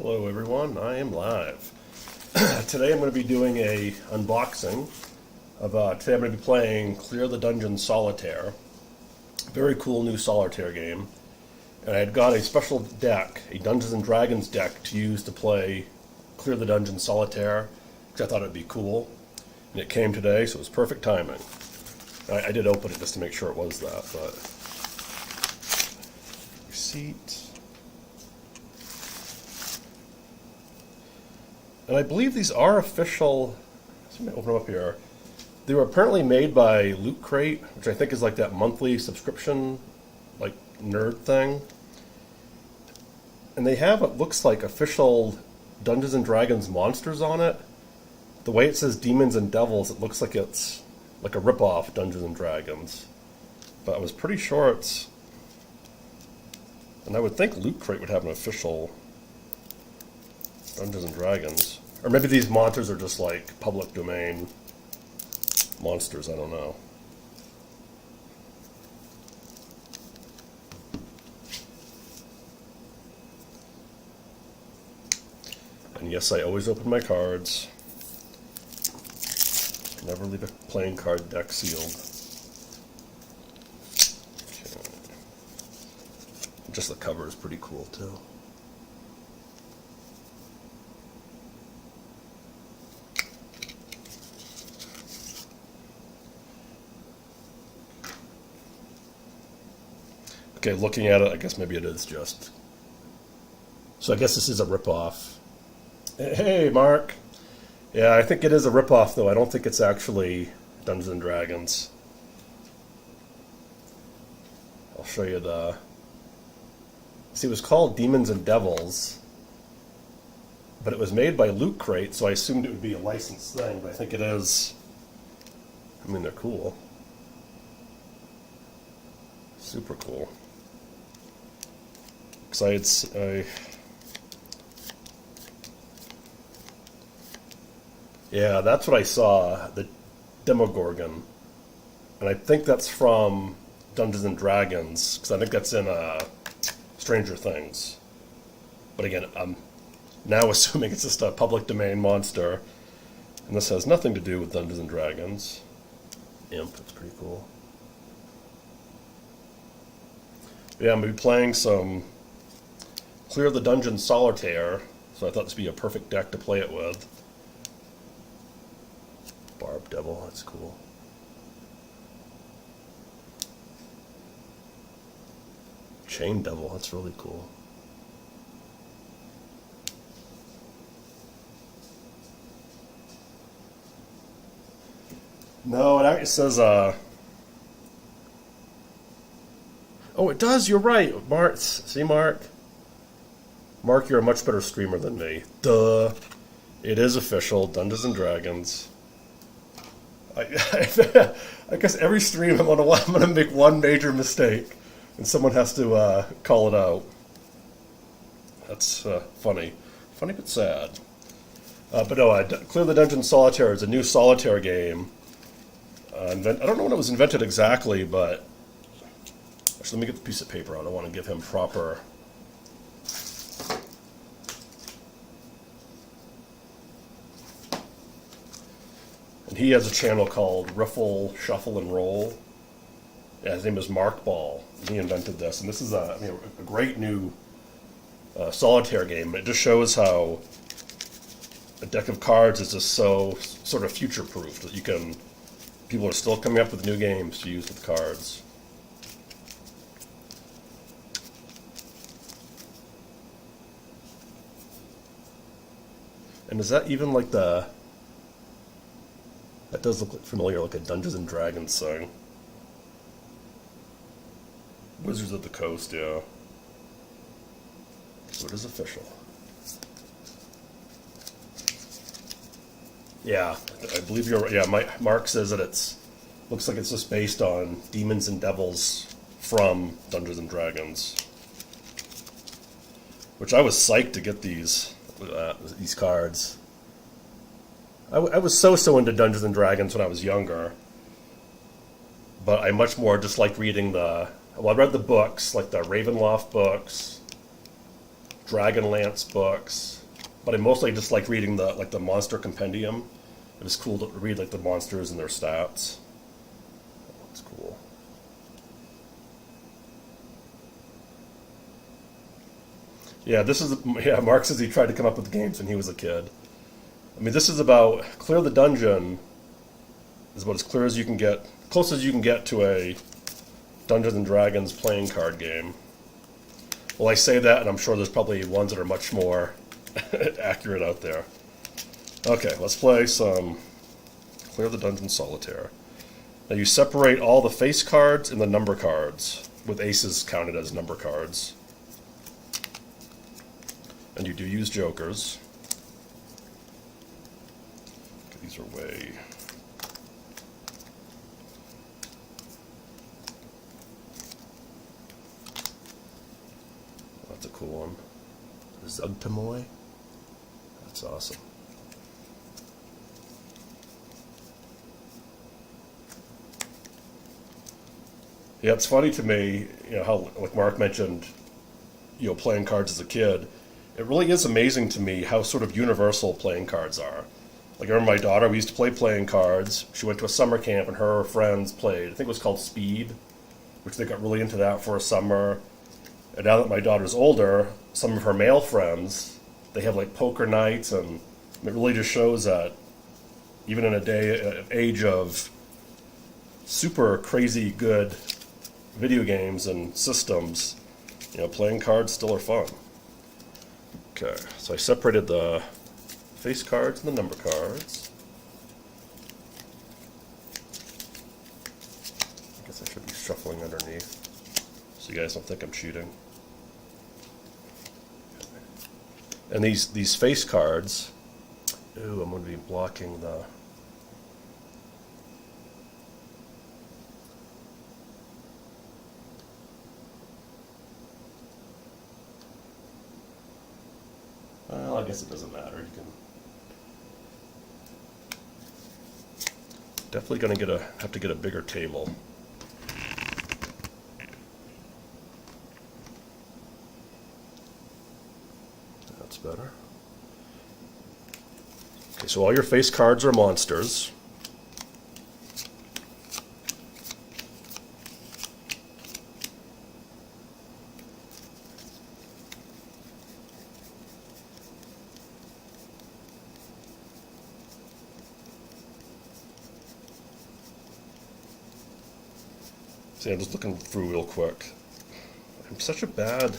Hello everyone, I am live. Today I'm going to be doing a unboxing of, today I'm going to be playing Clear the Dungeon Solitaire. Very cool new solitaire game. And I had got a special deck, a Dungeons & Dragons deck to use to play Clear the Dungeon Solitaire, because I thought it would be cool. And it came today, so it was perfect timing. I did open it just to make sure it was that, but... Receipt... And I believe these are official. Let me open them up here. They were apparently made by Loot Crate, which I think is like that monthly subscription, like nerd thing. And they have what looks like official Dungeons and Dragons monsters on it. The way it says Demons and Devils, it looks like it's like a ripoff Dungeons and Dragons. But I was pretty sure it's. And I would think Loot Crate would have an official Dungeons and Dragons. Or maybe these monsters are just like public domain monsters, I don't know. And yes, I always open my cards. Never leave a playing card deck sealed. Okay. Just the cover is pretty cool too. Okay, looking at it, I guess maybe it is just... So I guess this is a ripoff. Hey, Mark! Yeah, I think it is a ripoff, though. I don't think it's actually Dungeons & Dragons. I'll show you the... See, it was called Demons and Devils, but it was made by Loot Crate, so I assumed it would be a licensed thing, but I think it is. I mean, they're cool. Super cool. Yeah, that's what I saw, the Demogorgon. And I think that's from Dungeons & Dragons, because I think that's in Stranger Things. But again, I'm now assuming it's just a public domain monster. And this has nothing to do with Dungeons & Dragons. Imp, that's pretty cool. Yeah, I'm going to be playing some Clear the Dungeon Solitaire, so I thought this would be a perfect deck to play it with. Barb Devil, that's cool. Chain Devil, that's really cool. No, it says, oh, it does, you're right, Mark. See, Mark? Mark, you're a much better streamer than me. Duh. It is official, Dungeons & Dragons. I guess every stream I'm gonna make one major mistake, and someone has to call it out. That's funny. Funny but sad. But no, Clear the Dungeon Solitaire is a new solitaire game. I don't know when it was invented exactly, but... Actually, let me get the piece of paper out. I want to give him proper... And he has a channel called Riffle, Shuffle, and Roll. Yeah, his name is Mark Ball. He invented this. And this is a great new solitaire game. It just shows how a deck of cards is just so sort of future-proof that you can... People are still coming up with new games to use with cards. And is that even like the... That does look familiar, like a Dungeons & Dragons thing. Wizards of the Coast, yeah. So it is official. Yeah, I believe you're right. Yeah, Mark says that looks like it's just based on Demons and Devils from Dungeons & Dragons. Which I was psyched to get these cards. I was so into Dungeons & Dragons when I was younger, but I much more just like reading I read the books, like the Ravenloft books, Dragonlance books, but I mostly just like reading the monster compendium. It was cool to read like the monsters and their stats. That's cool. Yeah, Mark says he tried to come up with games when he was a kid. I mean, this is about Clear the Dungeon is about as clear as you can get, close as you can get to a Dungeons and Dragons playing card game. Well, I say that, and I'm sure there's probably ones that are much more accurate out there. Okay, let's play some Clear the Dungeon Solitaire. Now you separate all the face cards and the number cards, with aces counted as number cards. And you do use jokers. Okay, these are way... That's a cool one. Zugtamoy? That's awesome. Yeah, it's funny to me, how, like Mark mentioned, playing cards as a kid. It really is amazing to me how sort of universal playing cards are. Like, I remember my daughter, we used to play playing cards. She went to a summer camp and her friends played, I think it was called Speed, which they got really into that for a summer. And now that my daughter's older, some of her male friends, they have like poker nights, and it really just shows that even in an age of super crazy good video games and systems, playing cards still are fun. Okay, so I separated the face cards and the number cards. I guess I should be shuffling underneath so you guys don't think I'm cheating. And these face cards, ooh, I'm going to be blocking the... Well, I guess it doesn't matter. You can definitely going to have to get a bigger table. That's better. Okay, so all your face cards are monsters. See, I'm just looking through real quick. I'm such a bad...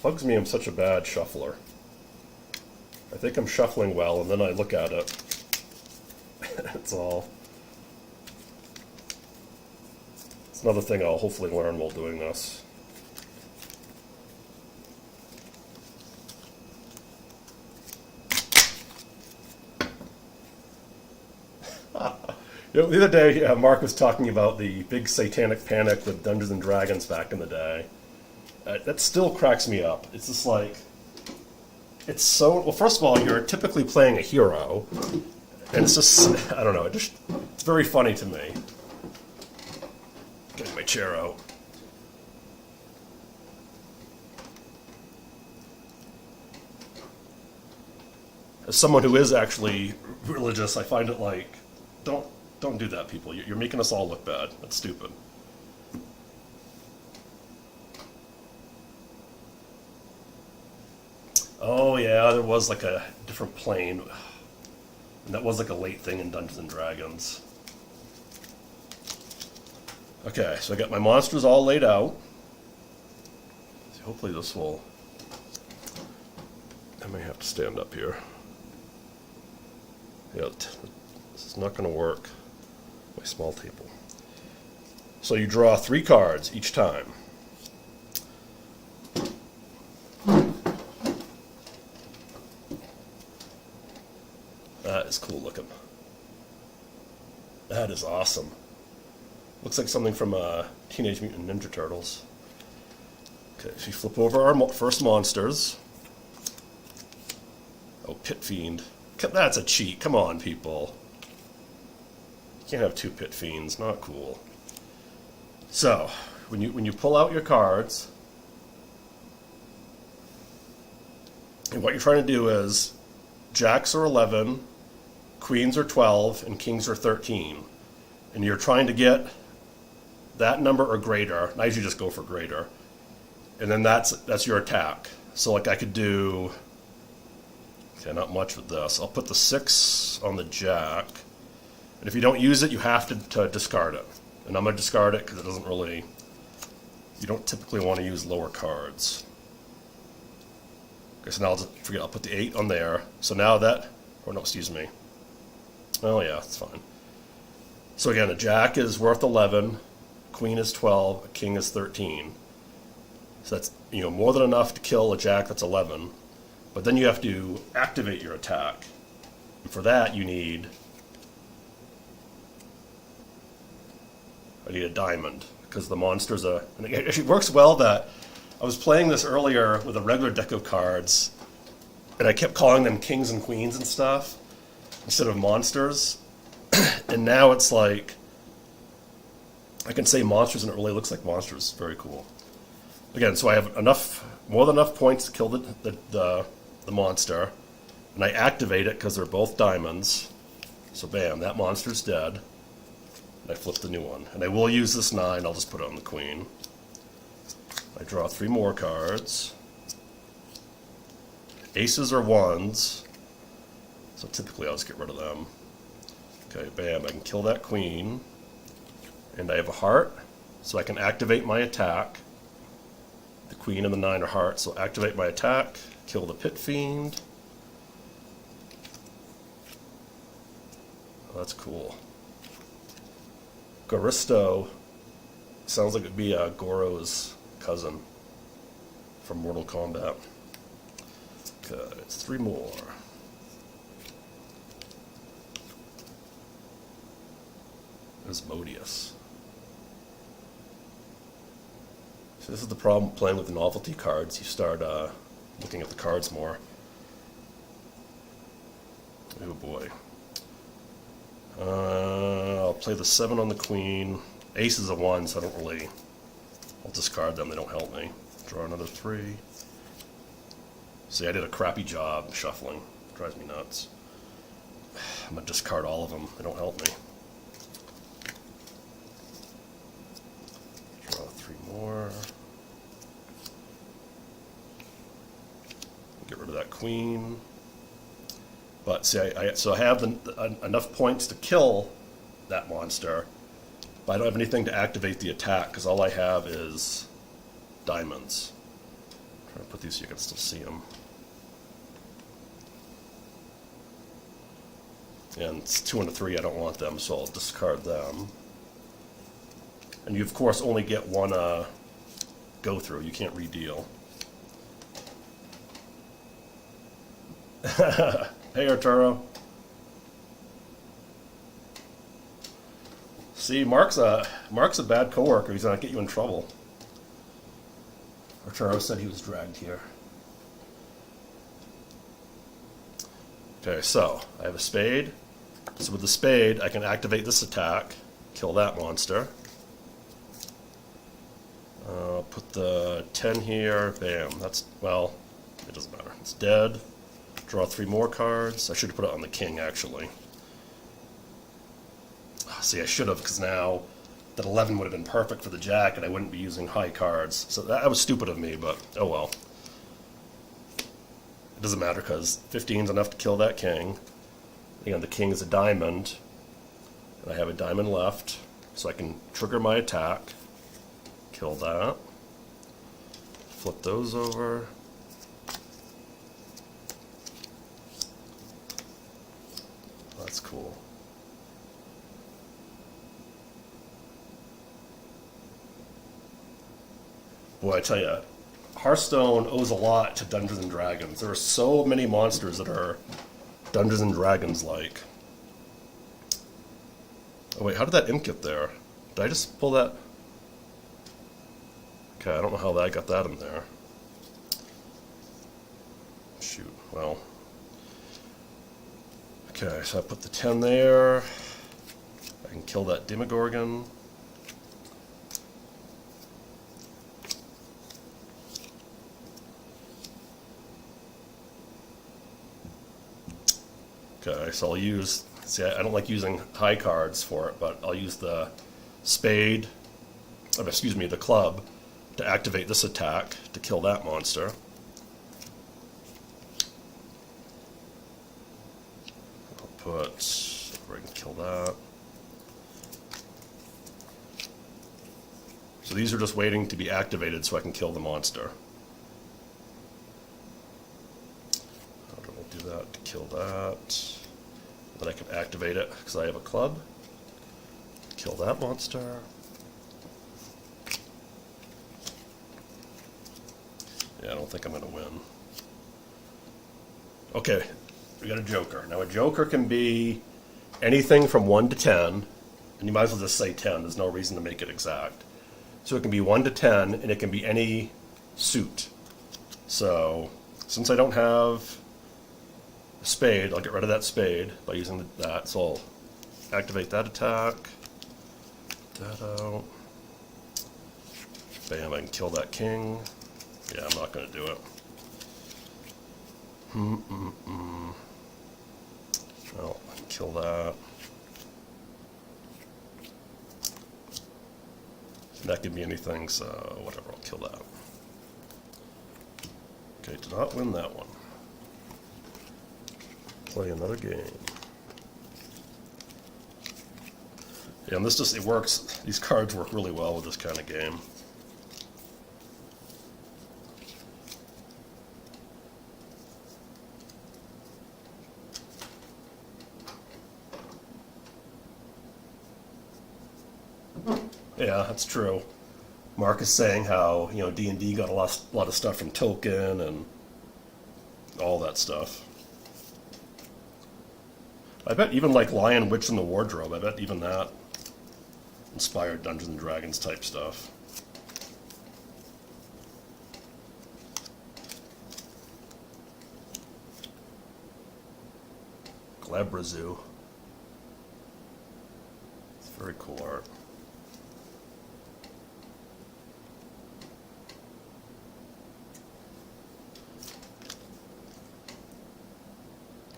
Bugs me, I'm such a bad shuffler. I think I'm shuffling well, and then I look at it. It's all... It's another thing I'll hopefully learn while doing this. The other day, Mark was talking about the big satanic panic with Dungeons and Dragons back in the day. That still cracks me up. It's just like, it's so... Well, first of all, you're typically playing a hero, and it's just, I don't know, it's very funny to me. Getting my chair out. As someone who is actually religious, I find it like, don't do that, people. You're making us all look bad. That's stupid. Oh yeah, there was like a different plane. And that was like a late thing in Dungeons and Dragons. Okay, so I got my monsters all laid out. So hopefully this will... I may have to stand up here. Yeah, this is not going to work. My small table. So you draw 3 cards each time. That is cool looking. That is awesome. Looks like something from Teenage Mutant Ninja Turtles. Okay, so you flip over our first monsters. Oh, Pit Fiend. That's a cheat. Come on, people. You can't have 2 Pit Fiends. Not cool. So, when you pull out your cards, And what you're trying to do is jacks are 11, queens are 12, and kings are 13. And you're trying to get that number or greater. I usually just go for greater. And then that's your attack. So like I could do, okay, not much with this. I'll put the 6 on the jack. And if you don't use it, you have to discard it. And I'm going to discard it because it doesn't really, you don't typically want to use lower cards. Okay, so now I'll put the 8 on there. So now that, or no, excuse me. Oh yeah, it's fine. So again, a jack is worth 11, queen is 12, a king is 13. So that's, more than enough to kill a jack that's 11. But then you have to activate your attack. And for that, I need a diamond, because the monster's and it actually works well that I was playing this earlier with a regular deck of cards, and I kept calling them kings and queens and stuff instead of monsters. And now it's like I can say monsters and it really looks like monsters. Very cool. Again, so I have more than enough points to kill the monster, and I activate it because they're both diamonds. So bam, that monster's dead. And I flip the new one, and I will use this 9. I'll just put it on the queen. I draw 3 more cards. Aces are 1s, so typically I'll just get rid of them. Okay, bam, I can kill that queen. And I have a heart, so I can activate my attack. The queen and the 9 are hearts, so activate my attack, kill the pit fiend. Oh, that's cool. Garisto sounds like it would be Goro's cousin from Mortal Kombat. Okay, it's 3 more. Asmodeus. So this is the problem playing with the novelty cards. You start looking at the cards more. Oh boy. I'll play the 7 on the queen. Ace is a 1, so I don't really... I'll discard them, they don't help me. Draw another 3. See, I did a crappy job shuffling. Drives me nuts. I'm going to discard all of them, they don't help me. Draw 3 more. Get rid of that queen. But see, so I have enough points to kill that monster, but I don't have anything to activate the attack because all I have is diamonds. I'm trying to put these so you can still see them. And it's 2 and a 3, I don't want them, so I'll discard them. And you, of course, only get one go through. You can't redeal. Hey, Arturo. See, Mark's a bad coworker. He's gonna get you in trouble. Arturo said he was dragged here. Okay, so I have a spade. So with the spade, I can activate this attack, kill that monster. Put the 10 here. Bam. That's, well, it doesn't matter. It's dead. Draw 3 more cards. I should have put it on the king, actually. See, I should have, because now that 11 would have been perfect for the jack, and I wouldn't be using high cards. So that was stupid of me, but oh well. It doesn't matter, because 15 is enough to kill that king. Again, the king is a diamond, and I have a diamond left, so I can trigger my attack. Kill that. Flip those over. That's cool. Boy, I tell you, Hearthstone owes a lot to Dungeons and Dragons. There are so many monsters that are Dungeons and Dragons-like. Oh wait, how did that imp get there? Did I just pull that? Okay, I don't know how I got that in there. Shoot, well. Okay, so I put the 10 there. I can kill that Demogorgon. Okay, so I'll use, see, I don't like using high cards for it, but I'll use the spade, excuse me, the club, to activate this attack to kill that monster. I'll put, where I can kill that. So these are just waiting to be activated so I can kill the monster. Do that to kill that. Then I can activate it because I have a club. Kill that monster. Yeah, I don't think I'm going to win. Okay, we got a joker. Now a joker can be anything from 1 to 10, and you might as well just say 10. There's no reason to make it exact. So it can be 1 to 10, and it can be any suit. So since I don't have a spade, I'll get rid of that spade by using that. So I'll activate that attack. That out. Bam, I can kill that king. Yeah, I'm not going to do it. Well, I can kill that. That could be anything, so whatever, I'll kill that. Okay, did not win that one. Play another game. Yeah, and this just, it works, these cards work really well with this kind of game. Yeah, that's true. Mark is saying how, you know, D&D got a lot of stuff from Tolkien and all that stuff. I bet even like Lion, Witch, and the Wardrobe, I bet even that inspired Dungeons and Dragons type stuff. Glabrazu. It's very cool art.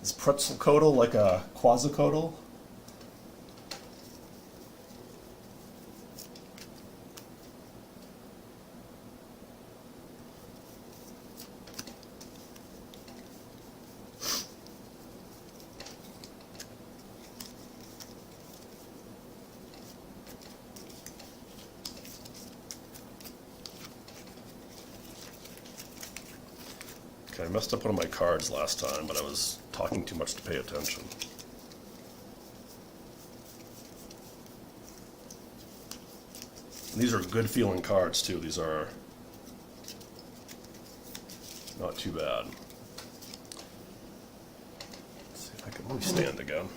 Is Pretzelcoatl like a Quasicoatl? Okay, I messed up one of my cards last time, but I was talking too much to pay attention. And these are good feeling cards too. These are not too bad. Let's see if I can really stand again.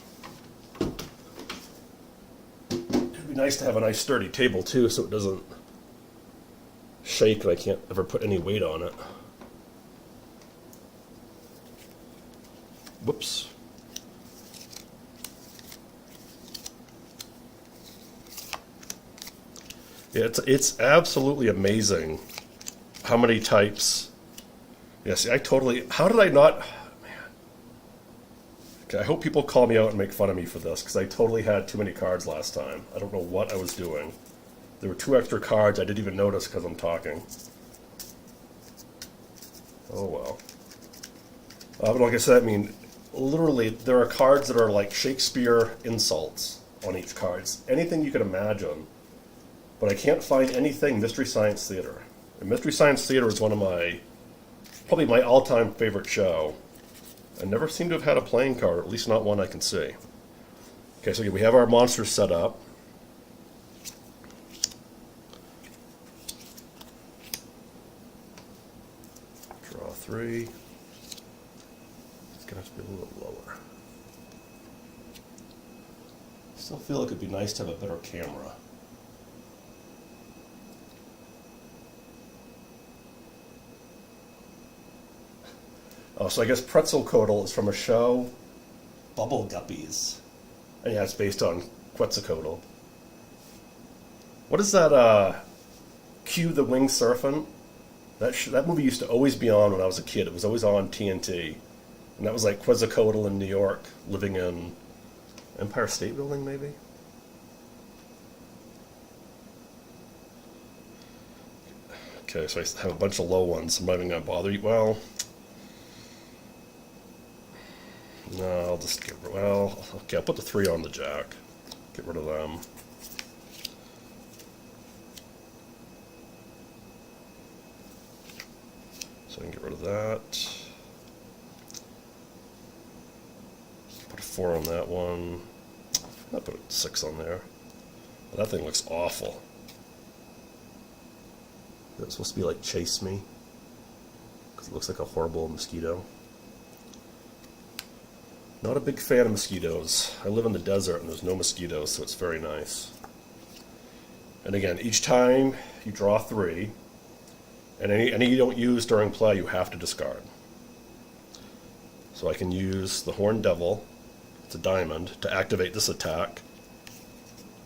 It'd be nice to have a nice sturdy table too so it doesn't shake and I can't ever put any weight on it. Whoops. Yeah, it's absolutely amazing how many types. Yeah, see, I totally. How did I not? Man. Okay, I hope people call me out and make fun of me for this because I totally had too many cards last time. I don't know what I was doing. There were 2 extra cards I didn't even notice because I'm talking. Oh well. But like I said, I mean, literally, there are cards that are like Shakespeare insults on each card. Anything you could imagine. But I can't find anything Mystery Science Theater. And Mystery Science Theater is one of my, probably my all-time favorite show. I never seem to have had a playing card, at least not one I can see. Okay, so we have our monsters set up. Draw 3. It's going to have to be a little lower. Still feel like it'd be nice to have a better camera. Oh, so I guess Pretzelcoatl is from a show, Bubble Guppies. And yeah, it's based on Quetzalcoatl. What is that, Q the Winged Serpent? That movie used to always be on when I was a kid. It was always on TNT. And that was like Quetzalcoatl in New York, living in Empire State Building, maybe? Okay, so I have a bunch of low ones. I'm not even going to bother you. Well, no, I'll just get rid. Well, okay, I'll put the 3 on the jack. Get rid of them. So I can get rid of that. Put a 4 on that one. I'll put a 6 on there. Well, that thing looks awful. It's supposed to be like Chase Me, because it looks like a horrible mosquito. Not a big fan of mosquitoes. I live in the desert and there's no mosquitoes, so it's very nice. And again, each time you draw 3, and any you don't use during play, you have to discard. So I can use the Horned Devil, it's a diamond, to activate this attack,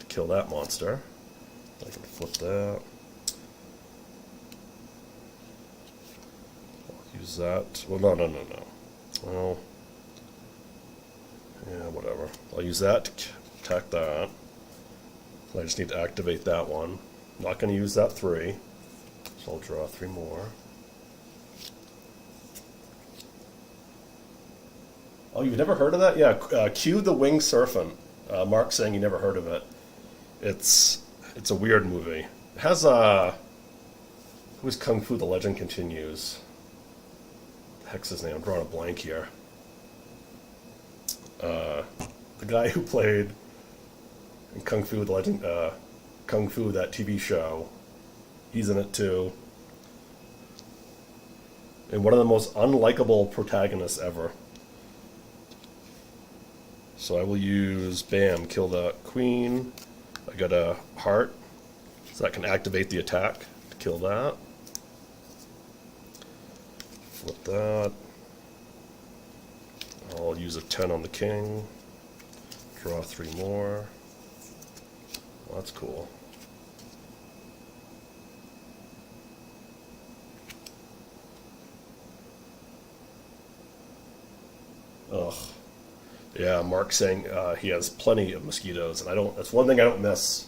to kill that monster. I can flip that. Use that. Well, no. Well, yeah, whatever. I'll use that to attack that. I just need to activate that one. Not going to use that 3, so I'll draw 3 more. Oh, you've never heard of that? Yeah, Cue the Wing Serpent. Mark's saying you never heard of it. It's a weird movie. It has who's Kung Fu: The Legend Continues. Heck's his name? I'm drawing a blank here. The guy who played in Kung Fu: The Legend, Kung Fu, that TV show, he's in it too. And one of the most unlikable protagonists ever. So I will use, bam, kill the queen. I got a heart, so that can activate the attack to kill that. Flip that. I'll use a 10 on the king. Draw 3 more. Well, that's cool. Ugh. Yeah, Mark's saying he has plenty of mosquitoes, and that's one thing I don't miss.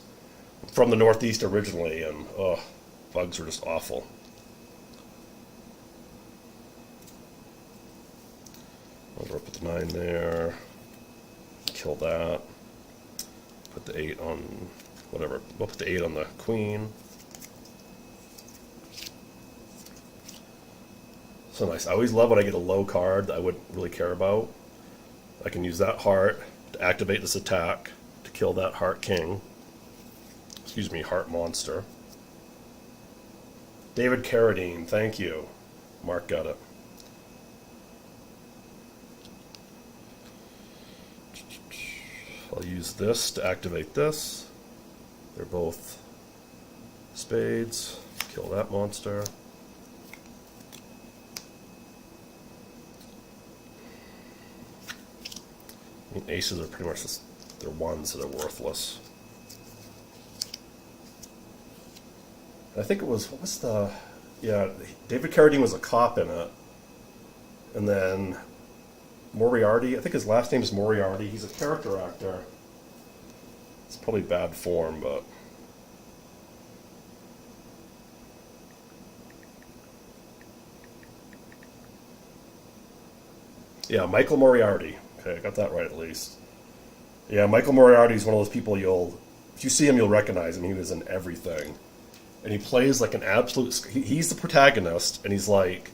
I'm from the Northeast originally, and bugs are just awful. I'll put the 9 there, kill that, put the 8 on, whatever, we'll put the 8 on the queen. So nice. I always love when I get a low card that I wouldn't really care about. I can use that heart to activate this attack to kill that heart king. Excuse me, heart monster. David Carradine, thank you. Mark got it. I'll use this to activate this. They're both spades. Kill that monster. I mean, aces are pretty much just, they're ones, so they're worthless. I think it was, what was the, yeah, David Carradine was a cop in it. And then Moriarty, I think his last name is Moriarty. He's a character actor. It's probably bad form, but yeah, Michael Moriarty. Okay, I got that right at least. Yeah, Michael Moriarty is one of those people if you see him, you'll recognize him. He was in everything. And he plays like an absolute, he's the protagonist, and he's like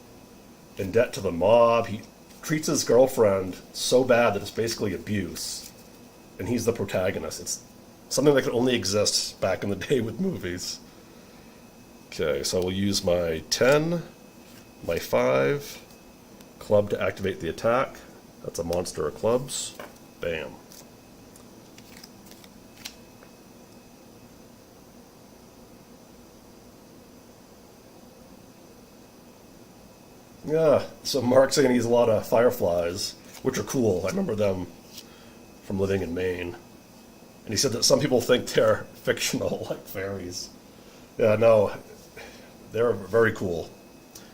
in debt to the mob. He treats his girlfriend so bad that it's basically abuse. And he's the protagonist. It's something that could only exist back in the day with movies. Okay, so we'll use my 10, my 5, club to activate the attack. That's a monster of clubs. Bam. Yeah, so Mark's saying he has a lot of fireflies, which are cool. I remember them from living in Maine. And he said that some people think they're fictional, like fairies. Yeah, no, they're very cool.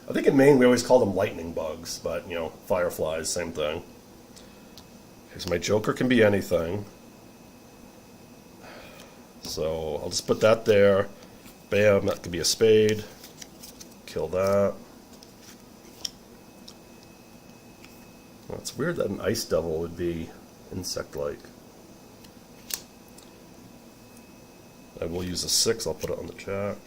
I think in Maine we always call them lightning bugs, but you know, fireflies, same thing. Okay, so my joker can be anything. So I'll just put that there. Bam, that could be a spade. Kill that. Well, it's weird that an ice devil would be insect-like. I will use a 6, I'll put it on the jack.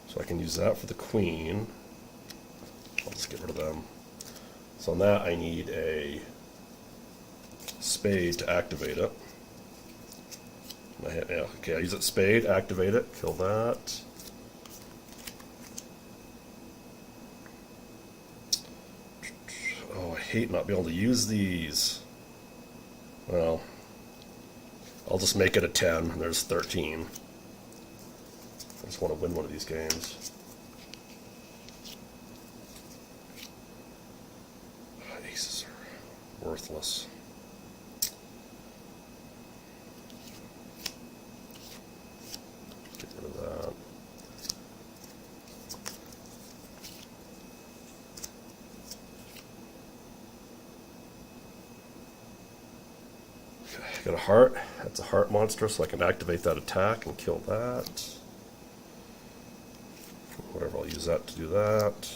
So I can use that for the queen. I'll just get rid of them. So on that I need a spade to activate it. Yeah, okay, I use it spade, activate it, kill that. Oh, I hate not being able to use these. Well, I'll just make it a 10, and there's 13. I just want to win one of these games. Aces are worthless. Get rid of that. Okay, got a heart. That's a heart monster, so I can activate that attack and kill that. Whatever, I'll use that to do that.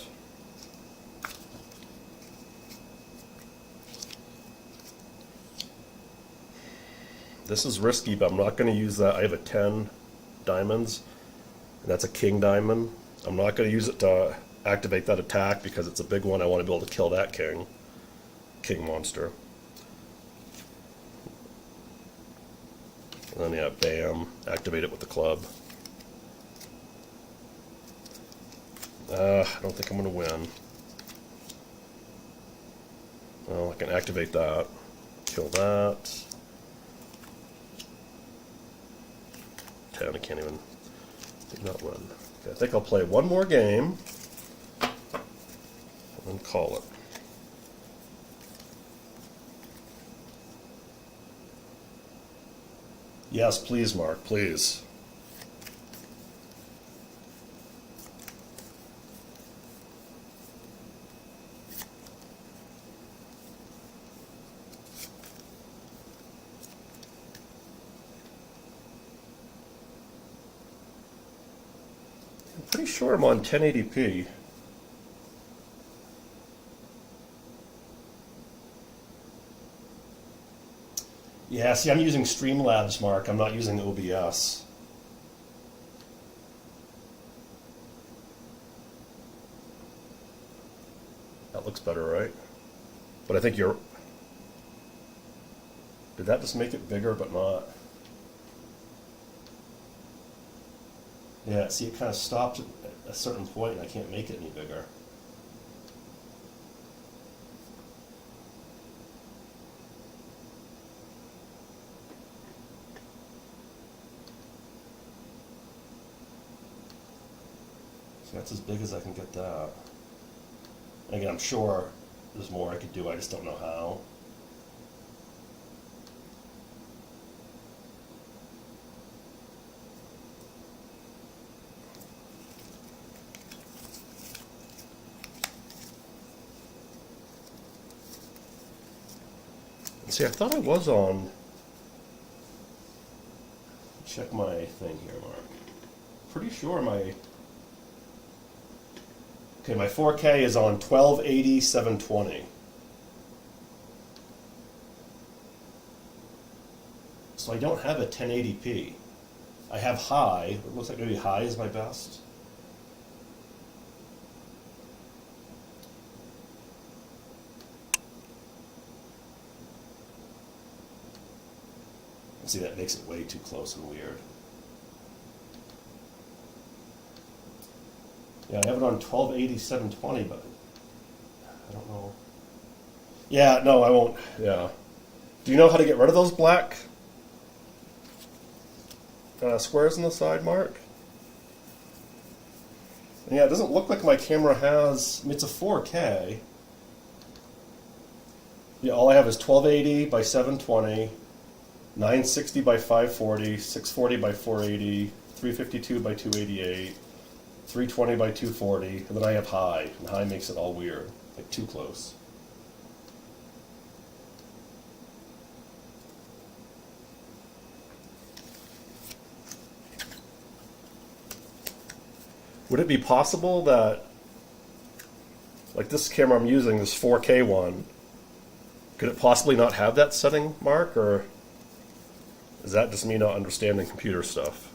This is risky, but I'm not going to use that. I have a 10 diamonds, and that's a king diamond. I'm not going to use it to activate that attack because it's a big one. I want to be able to kill that king monster. And then, yeah, bam, activate it with the club. I don't think I'm going to win. Well, I can activate that, kill that. 10, I can't even, did not win. Okay, I think I'll play one more game and then call it. Yes, please, Mark, please. I'm pretty sure I'm on 1080p. Yeah, see, I'm using Streamlabs, Mark. I'm not using OBS. That looks better, right? But I think you're... Did that just make it bigger, but not? Yeah, see, it kind of stopped at a certain point, and I can't make it any bigger. So that's as big as I can get that. And again, I'm sure there's more I could do, I just don't know how. See, I thought I was on... Check my thing here, Mark. Pretty sure my... Okay, my 4K is on 1280, 720. So I don't have a 1080p. I have high. It looks like maybe high is my best. See, that makes it way too close and weird. Yeah, I have it on 1280, 720, but I don't know. Yeah, no, I won't. Yeah. Do you know how to get rid of those black squares on the side, Mark? And yeah, it doesn't look like my camera has... I mean, it's a 4K. Yeah, all I have is 1280 by 720, 960 by 540, 640 by 480, 352 by 288, 320 by 240, and then I have high, and high makes it all weird, like too close. Would it be possible that, like this camera I'm using, this 4K one, could it possibly not have that setting, Mark, or is that just me not understanding computer stuff?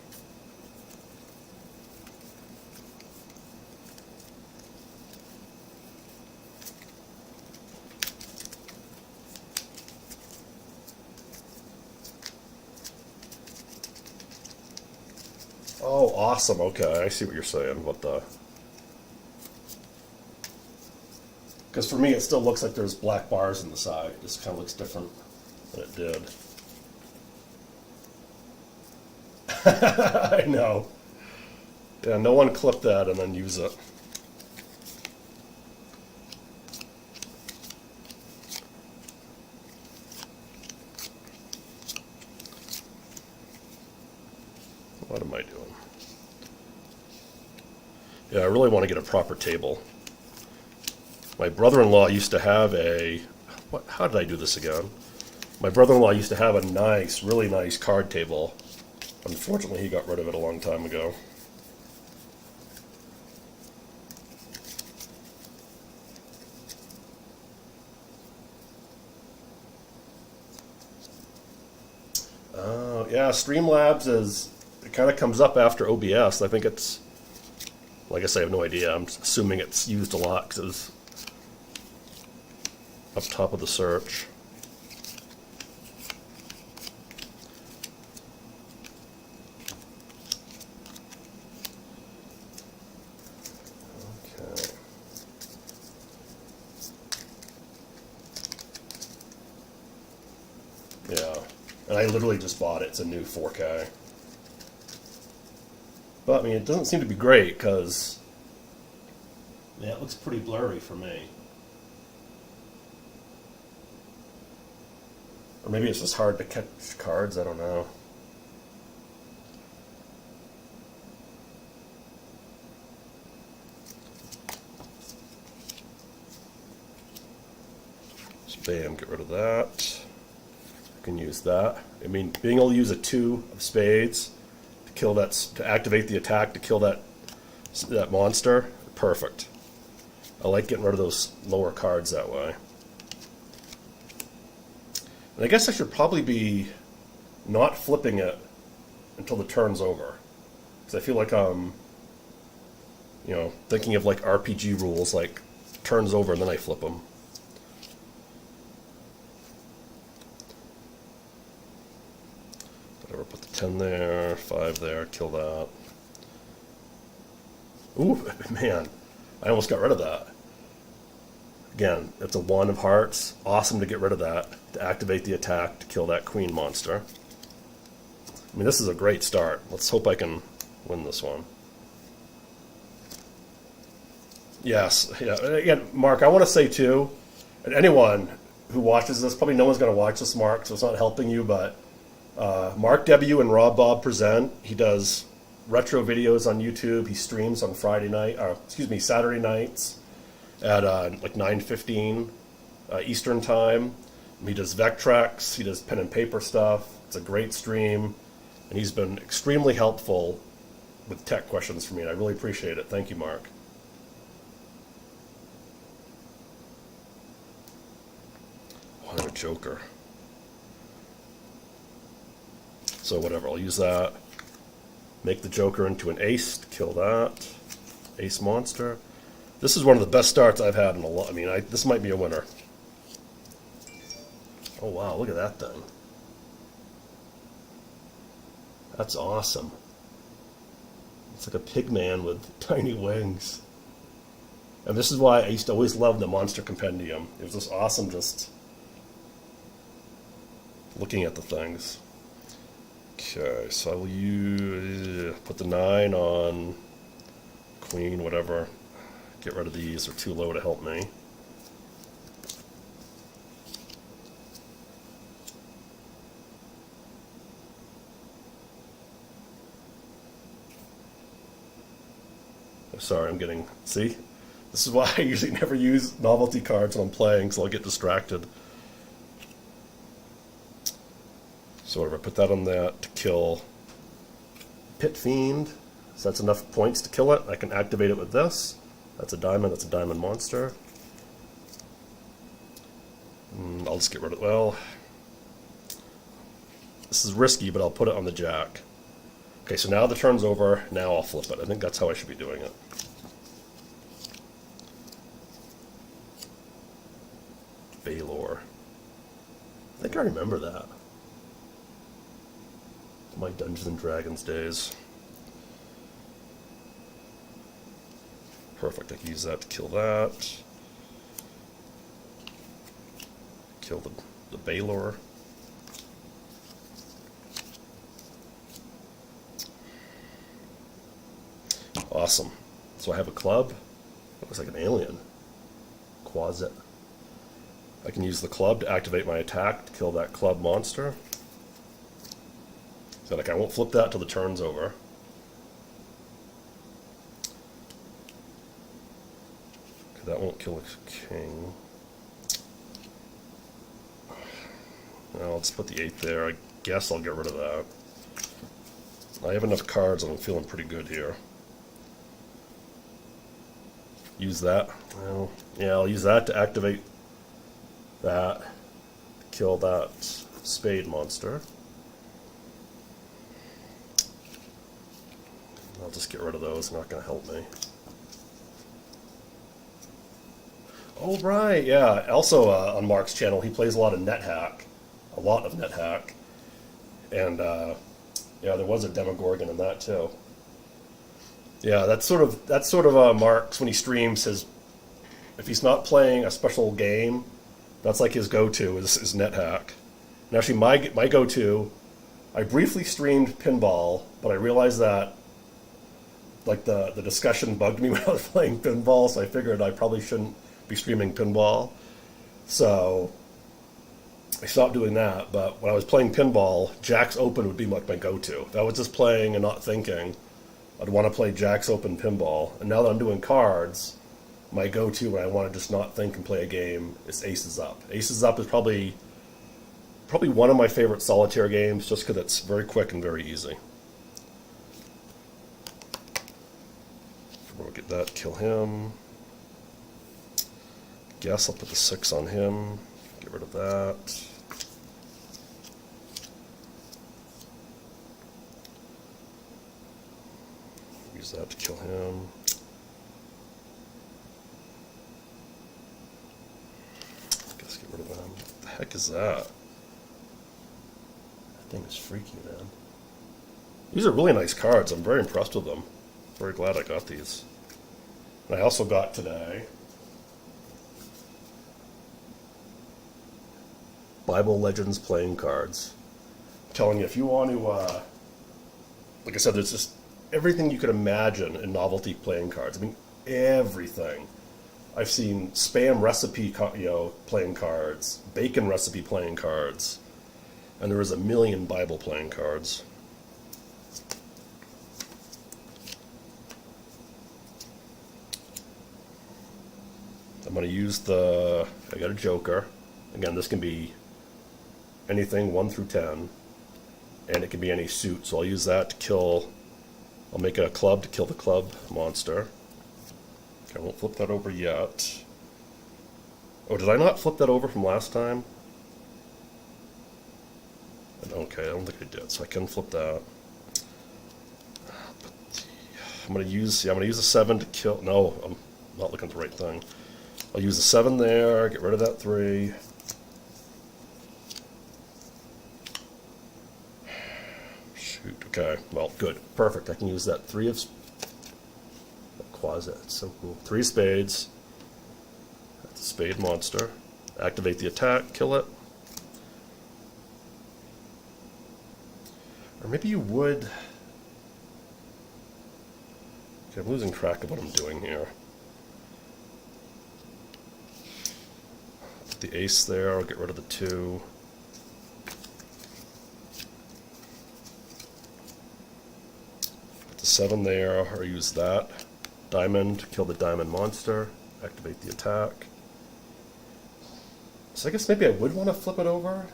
Oh, awesome. Okay, I see what you're saying. What the... Because for me, it still looks like there's black bars in the side. It just kind of looks different than it did. I know. Yeah, no one clip that and then use it. What am I doing? Yeah, I really want to get a proper table. My brother-in-law used to have a... How did I do this again? My brother-in-law used to have a nice, really nice card table. Unfortunately, he got rid of it a long time ago. Yeah, Streamlabs is... It kind of comes up after OBS. I think it's... Like I say, I have no idea. I'm assuming it's used a lot because it was up top of the search. Okay. Yeah, and I literally just bought it. It's a new 4K. But, I mean, it doesn't seem to be great because, yeah, it looks pretty blurry for me. Or maybe it's just hard to catch cards, I don't know. So bam, get rid of that. I can use that. I mean, being able to use a 2 of spades to kill that, to activate the attack, to kill that monster, perfect. I like getting rid of those lower cards that way. And I guess I should probably be not flipping it until the turn's over. Because I feel like I'm, you know, thinking of like RPG rules, like turns over and then I flip them. Whatever, put the 10 there, 5 there, kill that. Ooh, man, I almost got rid of that. Again, it's a 1 of hearts. Awesome to get rid of that, to activate the attack, to kill that queen monster. I mean, this is a great start. Let's hope I can win this one. Yes, yeah. Again, Mark, I want to say too, and anyone who watches this, probably no one's going to watch this, Mark, so it's not helping you, but Mark W. and Rob Bob present. He does retro videos on YouTube. He streams on Saturday nights at like 9:15 Eastern time. He does Vectrex, he does pen and paper stuff. It's a great stream, and he's been extremely helpful with tech questions for me, and I really appreciate it. Thank you, Mark. Oh, I have a joker. So whatever, I'll use that. Make the joker into an ace to kill that. Ace monster. This is one of the best starts I've had in a lot. I mean, this might be a winner. Oh wow, look at that thing. That's awesome. It's like a pig man with tiny wings. And this is why I used to always love the Monster Compendium. It was just awesome just looking at the things. Okay, so I will put the 9 on queen, whatever. Get rid of these, they're too low to help me. Sorry, I'm getting... See? This is why I usually never use novelty cards when I'm playing, because I'll get distracted. So if I put that on that to kill Pit Fiend, so that's enough points to kill it. I can activate it with this. That's a diamond monster. I'll just get rid of it. Well, this is risky, but I'll put it on the jack. Okay, so now the turn's over. Now I'll flip it. I think that's how I should be doing it. Baylor. I think I remember that. My Dungeons and Dragons days. Perfect, I can use that to kill that. Kill the Baylor. Awesome. So I have a club. It looks like an alien. Quasit. I can use the club to activate my attack to kill that club monster. So like I won't flip that till the turn's over. That won't kill a king. Well, let's put the 8 there. I guess I'll get rid of that. I have enough cards and I'm feeling pretty good here. Use that. Well, yeah, I'll use that to activate that. Kill that spade monster. I'll just get rid of those. Not going to help me. Oh, right, yeah. Also, on Mark's channel, he plays a lot of NetHack. A lot of NetHack. And, yeah, there was a Demogorgon in that, too. Yeah, that's sort of Mark's, when he streams, his... If he's not playing a special game, that's like his go-to, is NetHack. And actually, my go-to, I briefly streamed pinball, but I realized that, like, the discussion bugged me when I was playing pinball, so I figured I probably shouldn't be streaming pinball. So I stopped doing that, but when I was playing pinball, Jack's Open would be like my go-to. If I was just playing and not thinking, I'd want to play Jack's Open pinball. And now that I'm doing cards, my go-to when I want to just not think and play a game is Aces Up. Aces Up is probably one of my favorite solitaire games, just because it's very quick and very easy. We'll get that, kill him. Guess I'll put the 6 on him. Get rid of that. Use that to kill him. Guess get rid of them. What the heck is that? That thing is freaky, man. These are really nice cards. I'm very impressed with them. Very glad I got these. And I also got today Bible Legends playing cards. I'm telling you, if you want to, like I said, there's just everything you could imagine in novelty playing cards. I mean, everything. I've seen spam recipe, playing cards, bacon recipe playing cards, and there is a million Bible playing cards. I'm going to use I got a Joker. Again, this can be anything 1 through 10, and it can be any suit. So I'll use that to kill, I'll make a club to kill the club monster. Okay, I won't flip that over yet. Oh, did I not flip that over from last time? Okay, I don't think I did, so I can flip that. I'm going to use the 7 to kill, no, I'm not looking at the right thing. I'll use the 7 there, get rid of that 3. Shoot, okay, well, good, perfect. I can use that 3 of Quasit, it's so cool. 3 spades. That's a spade monster. Activate the attack, kill it. Or maybe you would... Okay, I'm losing track of what I'm doing here. Put the ace there, I'll get rid of the 2. Put the 7 there, or use that. Diamond, kill the diamond monster, activate the attack. So I guess maybe I would want to flip it over.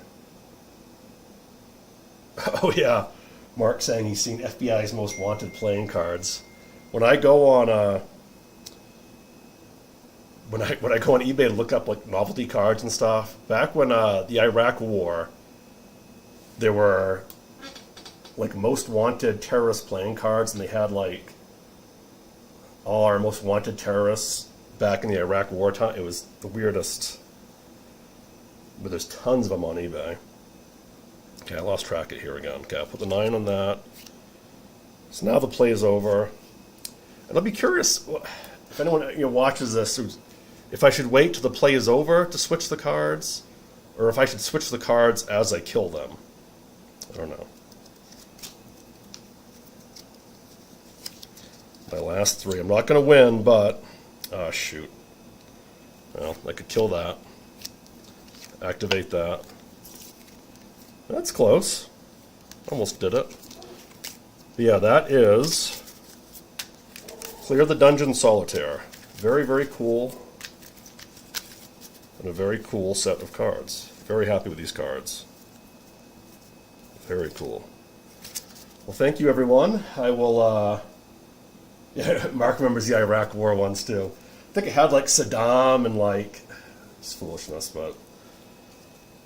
Oh yeah, Mark saying he's seen FBI's most wanted playing cards. When I go on when I go on eBay to look up like novelty cards and stuff, back when the Iraq War, there were like most wanted terrorist playing cards, and they had like all our most wanted terrorists back in the Iraq War time. It was the weirdest. But there's tons of them on eBay. Okay, I lost track of it here again. Okay, I'll put the 9 on that. So now the play is over. And I'll be curious if anyone watches this, if I should wait till the play is over to switch the cards, or if I should switch the cards as I kill them. I don't know. My last 3. I'm not going to win, but... Oh, shoot. Well, I could kill that. Activate that. That's close. Almost did it. But yeah, that is Clear the Dungeon Solitaire. Very, very cool. And a very cool set of cards. Very happy with these cards. Very cool. Well, thank you, everyone. I will... Yeah, Mark remembers the Iraq War ones, too. I think it had, like, Saddam and, like... It's foolishness, but...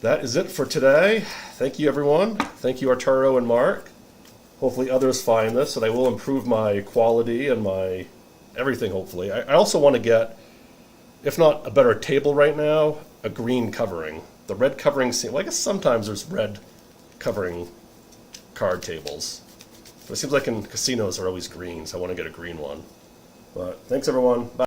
That is it for today. Thank you, everyone. Thank you, Arturo and Mark. Hopefully others find this, and I will improve my quality and my everything, hopefully. I also want to get, if not a better table right now, a green covering. The red covering, well, I guess sometimes there's red covering card tables. But it seems like in casinos are always green, so I want to get a green one. But thanks, everyone. Bye.